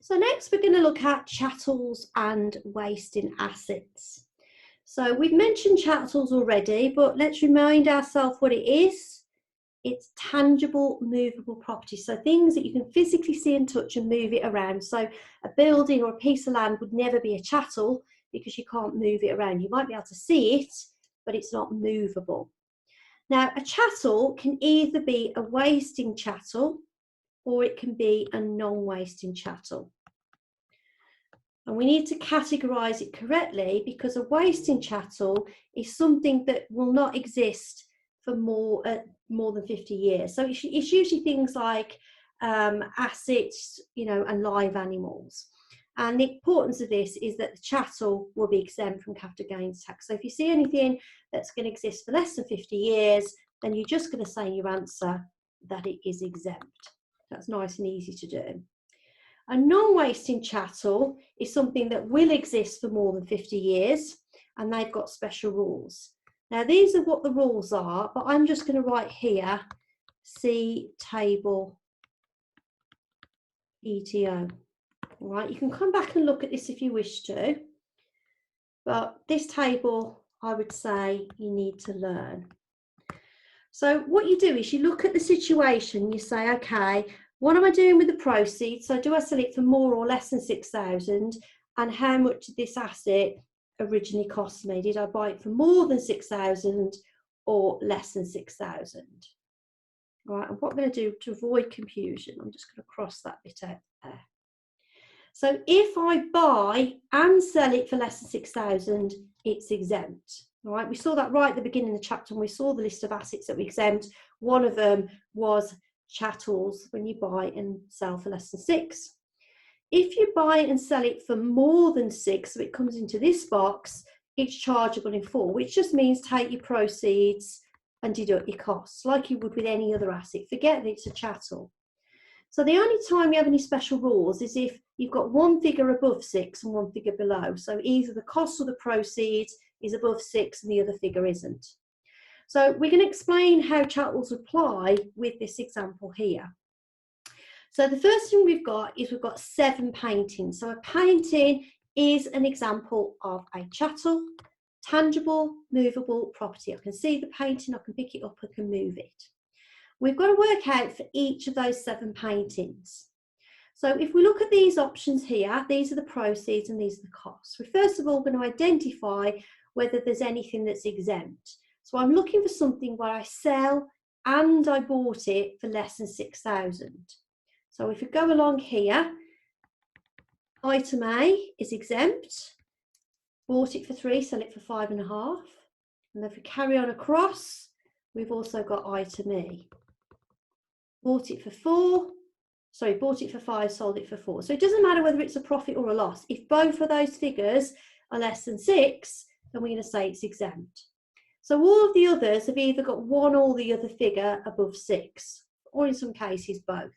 So next we're going to look at chattels and wasting assets. So we've mentioned chattels already, but let's remind ourselves what it is. It's tangible, movable property. So things that you can physically see and touch and move it around. So a building or a piece of land would never be a chattel because you can't move it around. You might be able to see it, but it's not movable. Now, a chattel can either be a wasting chattel or it can be a non-wasting chattel. And we need to categorise it correctly because a wasting chattel is something that will not exist for more than 50 years. So it's usually things like assets, and live animals. And the importance of this is that the chattel will be exempt from capital gains tax. So if you see anything that's going to exist for less than 50 years, then you're just going to say in your answer that it is exempt. That's nice and easy to do. A non-wasting chattel is something that will exist for more than 50 years, and they've got special rules. Now, these are what the rules are, but I'm just going to write here, see table ETO. All right, you can come back and look at this if you wish to, but this table, I would say, you need to learn. So what you do is you look at the situation, you say, okay, what am I doing with the proceeds? So do I sell it for more or less than 6,000? And how much did this asset originally cost me? Did I buy it for more than 6,000 or less than 6,000? All right, and what I'm going to do to avoid confusion, I'm just going to cross that bit out there. So if I buy and sell it for less than 6,000, it's exempt. All right, we saw that right at the beginning of the chapter when we saw the list of assets that we exempt. One of them was chattels when you buy and sell for less than 6. If you buy and sell it for more than 6, so it comes into this box, it's chargeable in full, which just means take your proceeds and deduct your costs like you would with any other asset. Forget that it's a chattel. So the only time you have any special rules is if you've got one figure above 6 and one figure below. So either the cost or the proceeds is above 6 and the other figure isn't. So we're going to explain how chattels apply with this example here. So the first thing we've got 7 paintings. So a painting is an example of a chattel, tangible, movable property. I can see the painting, I can pick it up, I can move it. We've got to work out for each of those 7 paintings. So if we look at these options here, these are the proceeds and these are the costs. We're first of all going to identify whether there's anything that's exempt. So I'm looking for something where I sell and I bought it for less than 6,000. So if we go along here, item A is exempt, bought it for 3, sell it for 5.5. And if we carry on across, we've also got item E. Bought it for 5, sold it for 4. So it doesn't matter whether it's a profit or a loss. If both of those figures are less than 6, then we're going to say it's exempt. So all of the others have either got one or the other figure above 6, or in some cases both.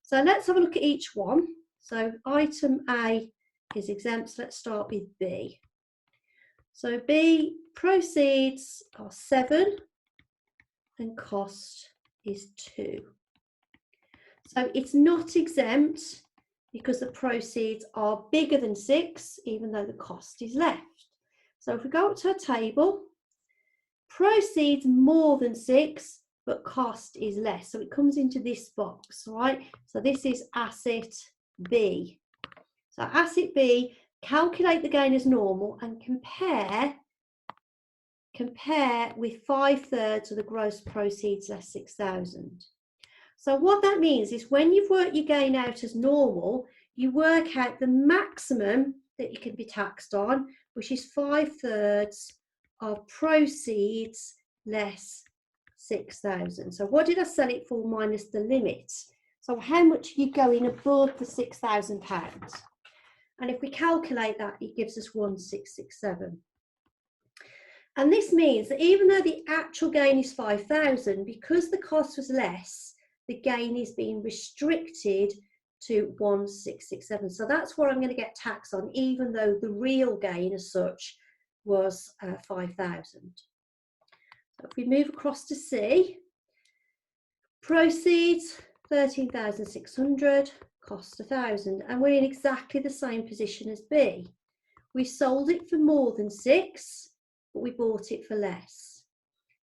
So let's have a look at each one. So item A is exempt, so let's start with B. So B, proceeds are 7 and cost is 2. So it's not exempt because the proceeds are bigger than 6, even though the cost is left. So if we go up to a table, proceeds more than 6, but cost is less. So it comes into this box, right? So this is asset B. So asset B, calculate the gain as normal and compare with 5/3 of the gross proceeds less 6,000. So what that means is when you've worked your gain out as normal, you work out the maximum that you can be taxed on, which is 5/3 of proceeds less 6,000. So what did I sell it for minus the limit? So how much are you going above the £6,000? And if we calculate that, it gives us 1,667. And this means that even though the actual gain is 5,000, because the cost was less, the gain is being restricted to 1,667. So that's what I'm going to get taxed on, even though the real gain as such was 5,000. So if we move across to C, proceeds 13,600, cost 1,000, and we're in exactly the same position as B. We sold it for more than 6, but we bought it for less.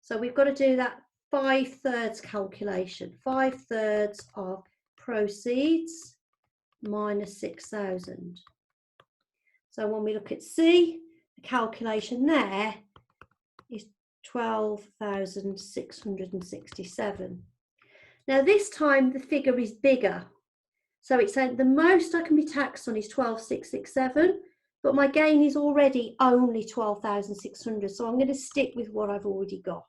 So we've got to do that 5/3 calculation. 5/3 of proceeds minus 6,000. So when we look at C, the calculation there is 12,667. Now this time the figure is bigger. So it's saying the most I can be taxed on is 12,667, but my gain is already only 12,600. So I'm going to stick with what I've already got.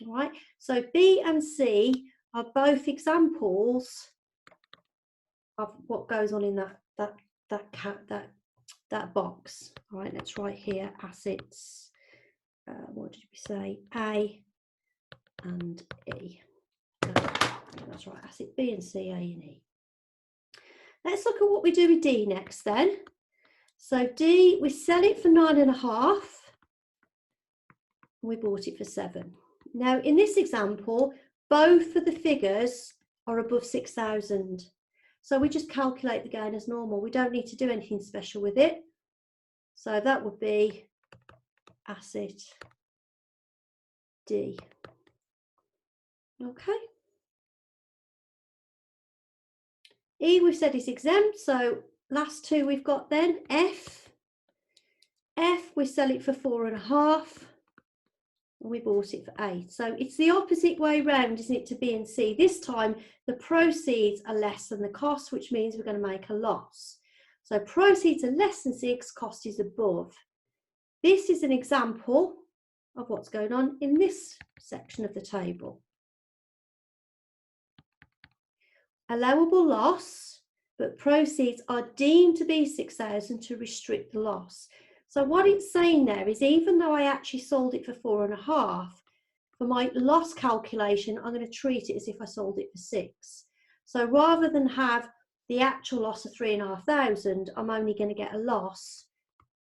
All right, so B and C are both examples of what goes on in that box. All right, let's write here assets. What did we say? A and E. That's right, asset B and C, A and E. Let's look at what we do with D next then. So D, we sell it for 9.5. We bought it for 7. Now in this example, both of the figures are above 6,000. So we just calculate the gain as normal. We don't need to do anything special with it. So that would be asset D. Okay. E we've said is exempt, so last two we've got then F. F we sell it for 4.5 and we bought it for 8. So it's the opposite way round, isn't it, to B and C? This time the proceeds are less than the cost, which means we're going to make a loss. So proceeds are less than 6, cost is above. This is an example of what's going on in this section of the table. Allowable loss, but proceeds are deemed to be 6,000 to restrict the loss. So what it's saying there is, even though I actually sold it for 4.5, for my loss calculation, I'm going to treat it as if I sold it for 6. So rather than have the actual loss of 3,500, I'm only going to get a loss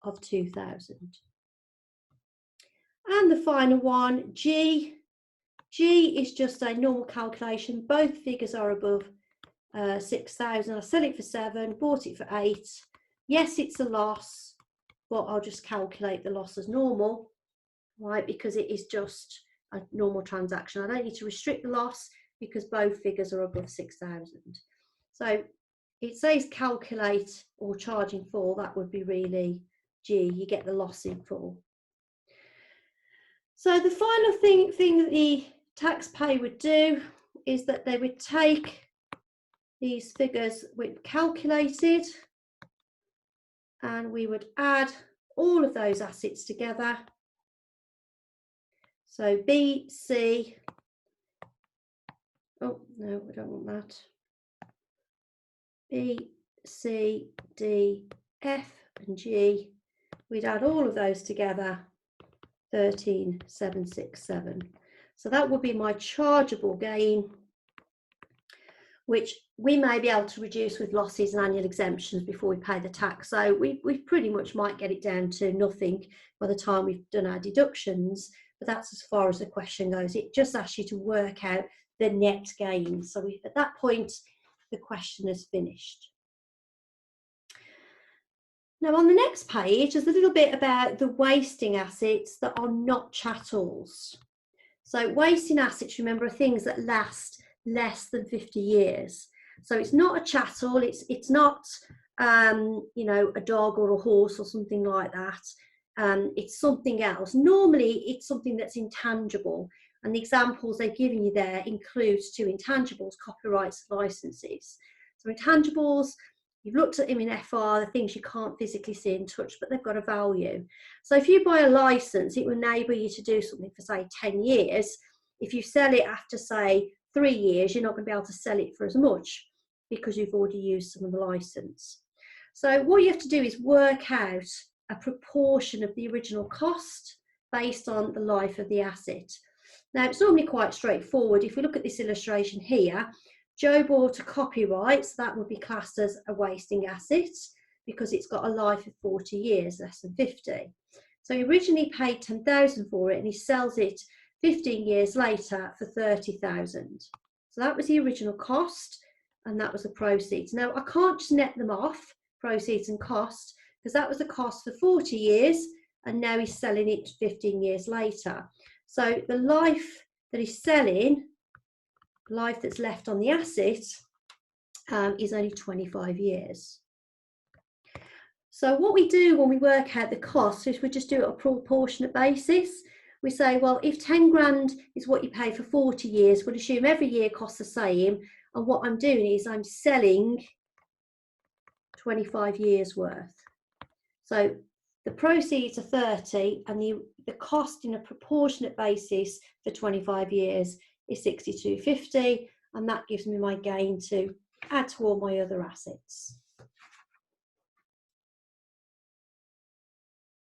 of 2,000. And the final one, G. G is just a normal calculation. Both figures are above 6,000. I sell it for 7, bought it for 8. Yes, it's a loss, but I'll just calculate the loss as normal, right? Because it is just a normal transaction. I don't need to restrict the loss because both figures are above 6,000. So it says calculate or charge in full. That would be really G. You get the loss in full. So the final thing that the taxpayer would do is that they would take these figures we've calculated and we would add all of those assets together. So B, C, oh no, we don't want that. B, C, D, F and G, we'd add all of those together, 13,767. So that would be my chargeable gain, which we may be able to reduce with losses and annual exemptions before we pay the tax. So we pretty much might get it down to nothing by the time we've done our deductions, but that's as far as the question goes. It just asks you to work out the net gain. So at that point, the question is finished. Now on the next page, there's a little bit about the wasting assets that are not chattels. So wasting assets, remember, are things that last less than 50 years. So it's not a chattel, it's not you know, a dog or a horse or something like that. It's something else. Normally it's something that's intangible, and the examples they've given you there includes 2 intangibles, copyrights, licenses. So intangibles, you've looked at them in FR, the things you can't physically see and touch, but they've got a value. So if you buy a license, it will enable you to do something for, say, 10 years. If you sell it after, say, 3 years, you're not going to be able to sell it for as much because you've already used some of the license. So what you have to do is work out a proportion of the original cost based on the life of the asset. Now, it's normally quite straightforward. If we look at this illustration here, Joe bought a copyright, so that would be classed as a wasting asset because it's got a life of 40 years, less than 50. So he originally paid 10,000 for it and he sells it 15 years later for 30,000. So that was the original cost. and that was the proceeds. Now, I can't just net them off, proceeds and cost, because that was the cost for 40 years, and now he's selling it 15 years later. So the life that he's selling, life that's left on the asset, is only 25 years. So what we do when we work out the cost is we just do it on a proportionate basis. We say, well, if 10 grand is what you pay for 40 years, we'll assume every year costs the same. And what I'm doing is I'm selling 25 years worth. So the proceeds are 30 and the cost in a proportionate basis for 25 years is 62.50, and that gives me my gain to add to all my other assets.